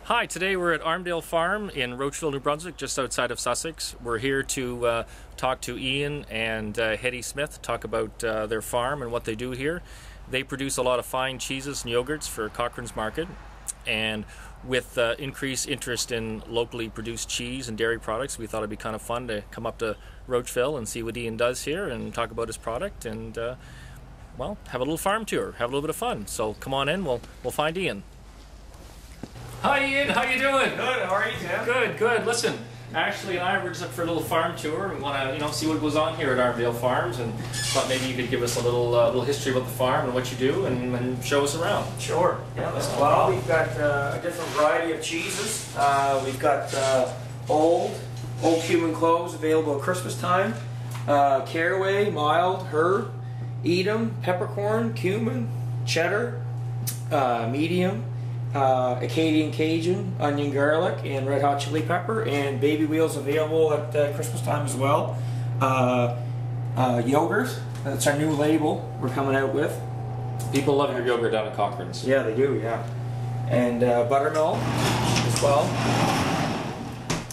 Hi, today we're at Armadale Farm in Rocheville, New Brunswick, just outside of Sussex. We're here to talk to Ian and Hetty Smith, talk about their farm and what they do here. They produce a lot of fine cheeses and yogurts for Cochrane's Market, and with increased interest in locally produced cheese and dairy products, we thought it'd be kind of fun to come up to Rocheville and see what Ian does here and talk about his product and, well, have a little farm tour, have a little bit of fun. So come on in, we'll find Ian. Hi Ian, how you doing? Good, how are you, Tim? Good, good. Listen, Ashley and I were just up for a little farm tour. We want to, see what goes on here at Armadale Farms, and thought maybe you could give us a little history about the farm and what you do, and show us around. Sure. Yeah. Well, we've got a different variety of cheeses. We've got old cumin cloves available at Christmas time. Caraway, mild, herb, Edam, peppercorn, cumin, cheddar, medium. Acadian Cajun, onion garlic, and red hot chili pepper, and baby wheels available at Christmas time as well. Yogurt, that's our new label we're coming out with. People love your yogurt down at Cochrane's. Yeah, they do, yeah. And buttermilk as well.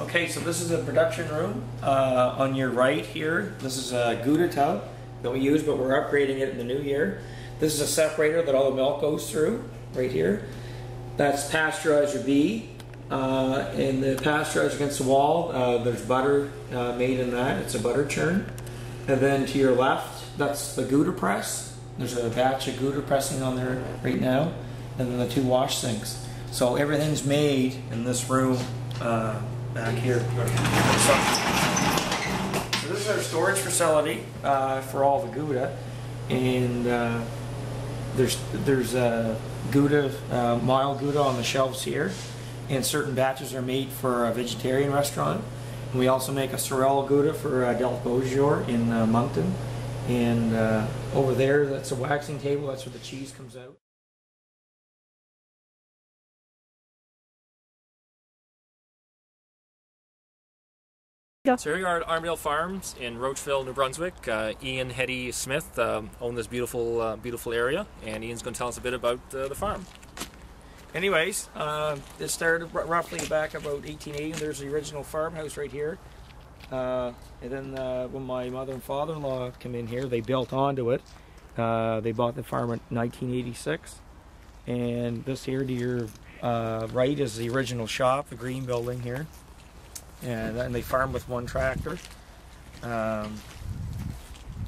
Okay, so this is a production room. On your right here, this is a Gouda tub that we use, but we're upgrading it in the new year. This is a separator that all the milk goes through, right here. That's pasteurizer B, and the pasteurizer against the wall, there's butter made in that. It's a butter churn. And then to your left, that's the Gouda press. There's a batch of Gouda pressing on there right now, and then the two wash sinks. So everything's made in this room back here. So this is our storage facility for all the Gouda, and there's Gouda, mild Gouda on the shelves here, and certain batches are made for a vegetarian restaurant. And we also make a sorrel Gouda for Del Beaujour in Moncton, and over there that's a waxing table, that's where the cheese comes out. So here we are at Armadale Farms in Rocheville, New Brunswick. Ian, Hetty Smith own this beautiful area, and Ian's going to tell us a bit about the farm. Anyways, it started roughly back about 1880. There's the original farmhouse right here. And then when my mother and father-in-law came in here, they built onto it. They bought the farm in 1986. And this here to your right is the original shop, the green building here. And then they farmed with one tractor.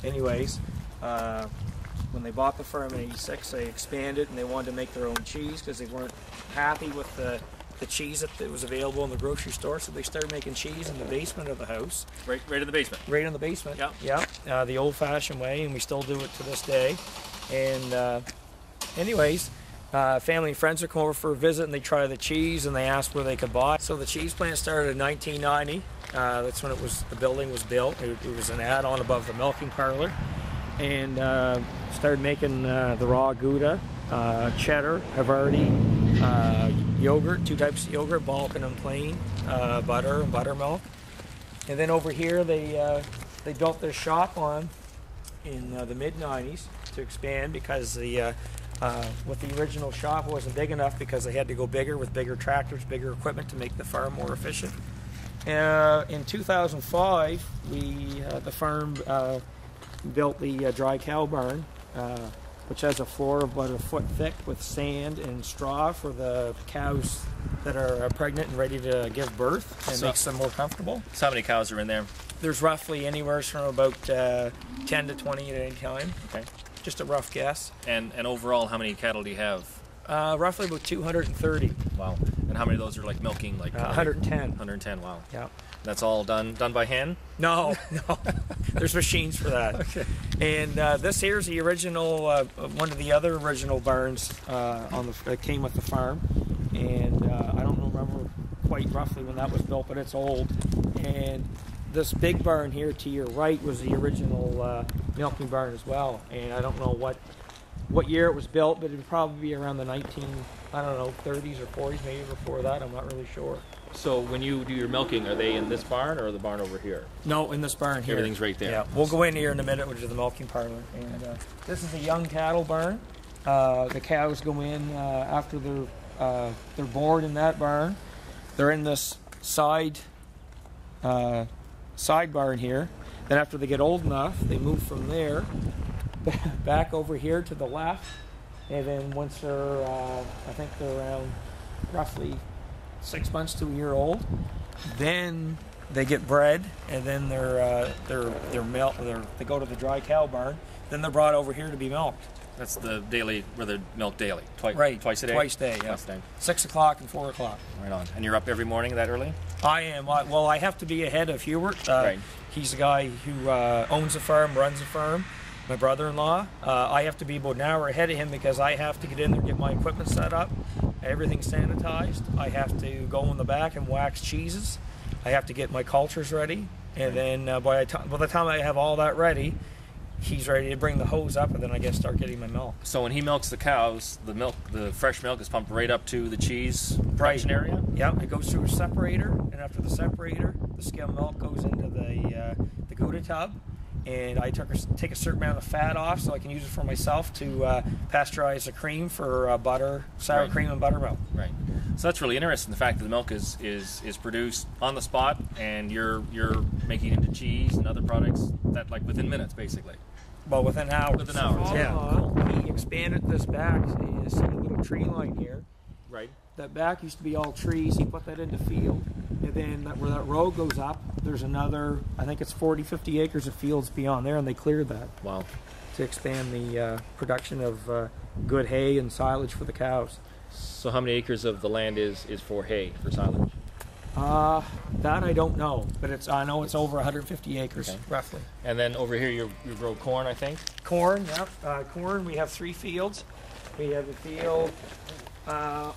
Anyways, when they bought the farm in '86, they expanded and they wanted to make their own cheese because they weren't happy with the cheese that was available in the grocery store. So they started making cheese in the basement of the house. Right in the basement. Right in the basement. Yeah. Yeah. The old-fashioned way, and we still do it to this day. And anyways. Family and friends would come over for a visit, and they try the cheese, and they asked where they could buy. So the cheese plant started in 1990. That's when the building was built. It was an add-on above the milking parlor, and started making the raw Gouda, cheddar, Havarti, yogurt, two types of yogurt, Balkan and plain, butter and buttermilk. And then over here they built this shop in the mid-90s to expand because with the original shop it wasn't big enough because they had to go bigger with bigger tractors, bigger equipment to make the farm more efficient. In 2005, the farm built the dry cow barn, which has a floor about a foot thick with sand and straw for the cows that are pregnant and ready to give birth, and makes them more comfortable. So how many cows are in there? There's roughly anywhere from about 10 to 20 at any time. Okay. Just a rough guess. And overall, how many cattle do you have? Roughly about 230. Wow. And how many of those are like milking? 110. 110, wow. Yeah. That's all done by hand? No. There's machines for that. Okay. And this here's the original, one of the other original barns that came with the farm. And I don't remember quite roughly when that was built, but it's old. And this big barn here to your right was the original milking barn as well, and I don't know what year it was built, but it would probably be around the 30s or 40s, maybe before that. I'm not really sure. So when you do your milking, are they in this barn or the barn over here? No, in this barn here. Everything's right there. Yeah, we'll go in here in a minute, which is the milking parlor. And this is a young cattle barn. The cows go in after they're they're born in that barn. They're in this side barn here. Then after they get old enough, they move from there back over here to the left. And then once they're, I think they're around roughly 6 months to a year old, then they get bred, and then they're milked. They go to the dry cow barn. Then they're brought over here to be milked. That's the daily, where they're milked daily. Twice a day? Twice a day, yeah. Twice a day. 6 o'clock and 4 o'clock. Right on. And you're up every morning that early? I am. Well, I have to be ahead of Hubert. Right. He's the guy who owns the farm, runs the farm. My brother-in-law. I have to be about an hour ahead of him because I have to get in there, get my equipment set up, everything sanitized. I have to go in the back and wax cheeses. I have to get my cultures ready, and then by the time I have all that ready, he's ready to bring the hose up, and then I guess start getting my milk. So when he milks the cows, the fresh milk is pumped right up to the cheese production area? Yeah, it goes through a separator, and after the separator, the skim milk goes into the Gouda tub, and I take a certain amount of fat off so I can use it for myself to pasteurize the cream for butter, sour cream, and buttermilk. Right. So that's really interesting. The fact that the milk is produced on the spot, and you're making it into cheese and other products that like within minutes, basically. Well, within hours. Within hours. Yeah. He expanded this back. So you see a little tree line here. Right. That back used to be all trees. He put that into field. And then where that road goes up, there's another, I think it's 40, 50 acres of fields beyond there, and they cleared that. Wow. To expand the production of good hay and silage for the cows. So how many acres of the land is for hay, for silage? That I don't know, but I know it's over 150 acres, okay, roughly. And then over here you grow corn, I think? Corn, yep. Corn, we have 3 fields. We have a field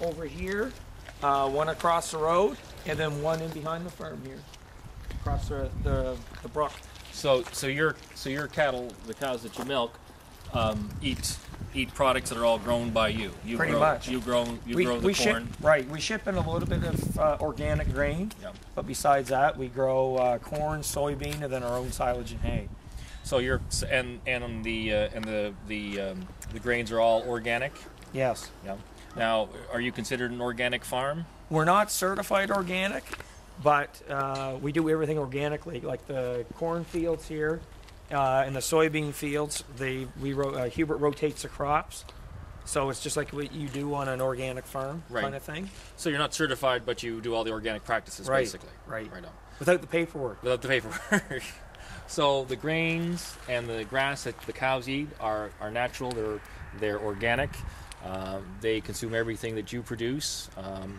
over here, one across the road, and then one in behind the farm here, across the brook. So your cattle, the cows that you milk, eat products that are all grown by you. Pretty much. You grow the corn. We ship in a little bit of organic grain, yep, but besides that, we grow corn, soybean, and then our own silage and hay. So the grains are all organic. Yes. Yeah. Now, are you considered an organic farm? We're not certified organic, but we do everything organically, like the corn fields here. In the soybean fields, Hubert rotates the crops, so it's just like what you do on an organic farm, kind of thing. So you're not certified, but you do all the organic practices, basically. Right. Right on. Without the paperwork. Without the paperwork. So the grains and the grass that the cows eat are natural. They're organic. They consume everything that you produce.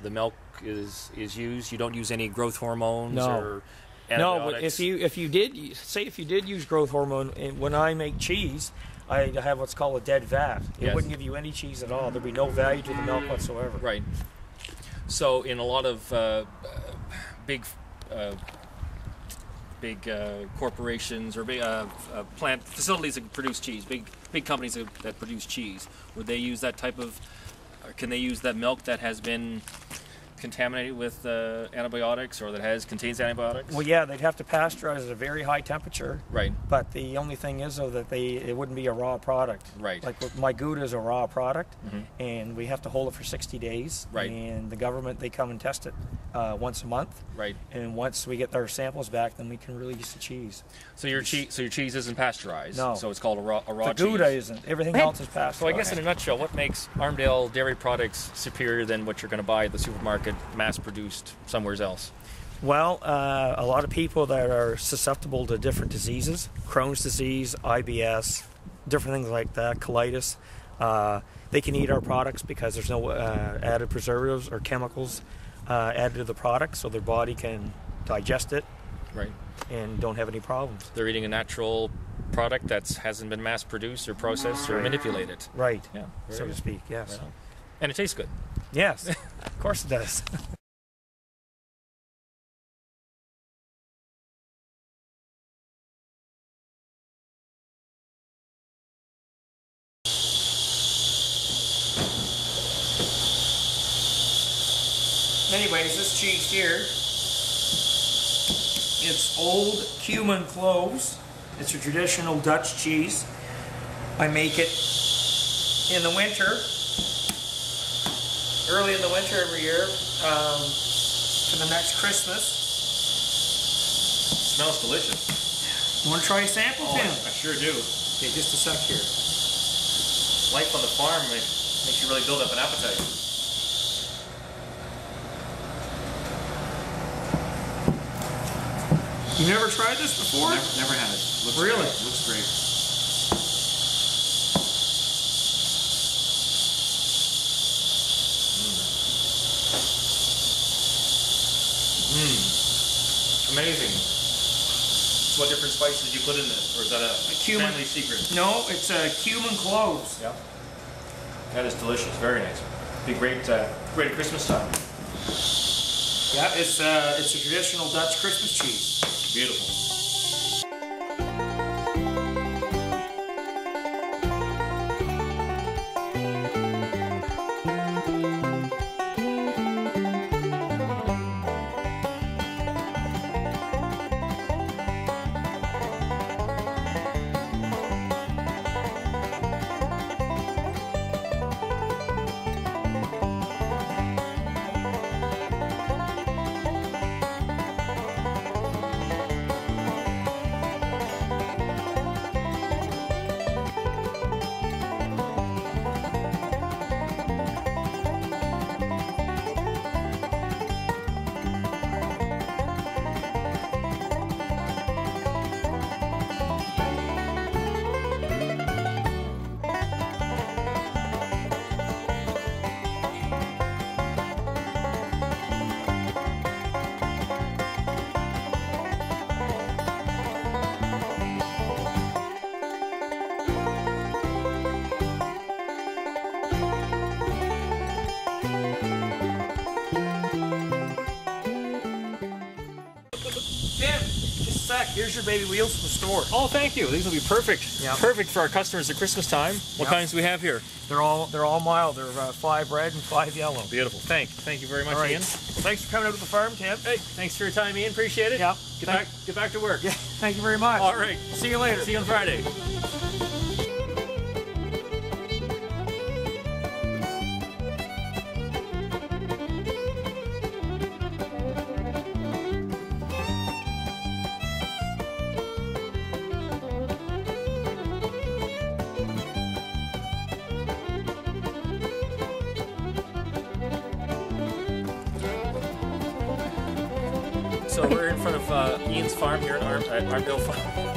The milk is used. You don't use any growth hormones or antibiotics. No, but if you did use growth hormone, when I make cheese, I have what's called a dead vat. It wouldn't give you any cheese at all. There'd be no value to the milk whatsoever. Right. So in a lot of big corporations or big plant facilities that produce cheese, big companies that produce cheese, would they use that type of? Can they use that milk that has been contaminated with antibiotics or that contains antibiotics? Well, yeah, they'd have to pasteurize at a very high temperature. Right. But the only thing is, though, that it wouldn't be a raw product. Right. Like my Gouda is a raw product, and we have to hold it for 60 days. Right. And the government, they come and test it once a month. Right. And once we get our samples back, then we can release the cheese. So your cheese isn't pasteurized. No. So it's called a raw cheese. The Gouda isn't. Everything else is pasteurized. So I guess in a nutshell, what makes Armadale Dairy Products superior than what you're going to buy at the supermarket, mass-produced somewhere else? Well, a lot of people that are susceptible to different diseases, Crohn's disease, IBS, different things like that, colitis, they can eat our products because there's no added preservatives or chemicals added to the product, so their body can digest it, right, and don't have any problems. They're eating a natural product that hasn't been mass-produced or processed or manipulated. Right, yeah, so to speak, yes. Right. And it tastes good. Yes, of course it does. Anyways, this cheese here, it's old cumin cloves. It's a traditional Dutch cheese. I make it in the winter early in the winter every year for the next Christmas. Smells delicious. You want to try a sample, Tim? I sure do. Okay, just a sec here. Life on the farm makes you really build up an appetite. You never tried this before? Never had it. Looks really? Great. Looks great. Amazing. So what different spices did you put in this? Or is that a cumin family secret? No, it's cumin cloves. Yeah. That is delicious. Very nice. Be great, great at Christmas time. Yeah, it's a traditional Dutch Christmas cheese. Beautiful. Here's your baby wheels from the store. Oh, thank you. These will be perfect. Yep. Perfect for our customers at Christmas time. What kinds do we have here? They're all mild. They're 5 red and 5 yellow. Beautiful. Thank you very much, All right. Ian. Thanks for coming out to the farm, Tim. Hey, thanks for your time, Ian. Appreciate it. Yeah. Get back to work. Yeah. Thank you very much. All right. See you later. See you on Friday. So we're in front of Ian's farm here at Armadale Farm.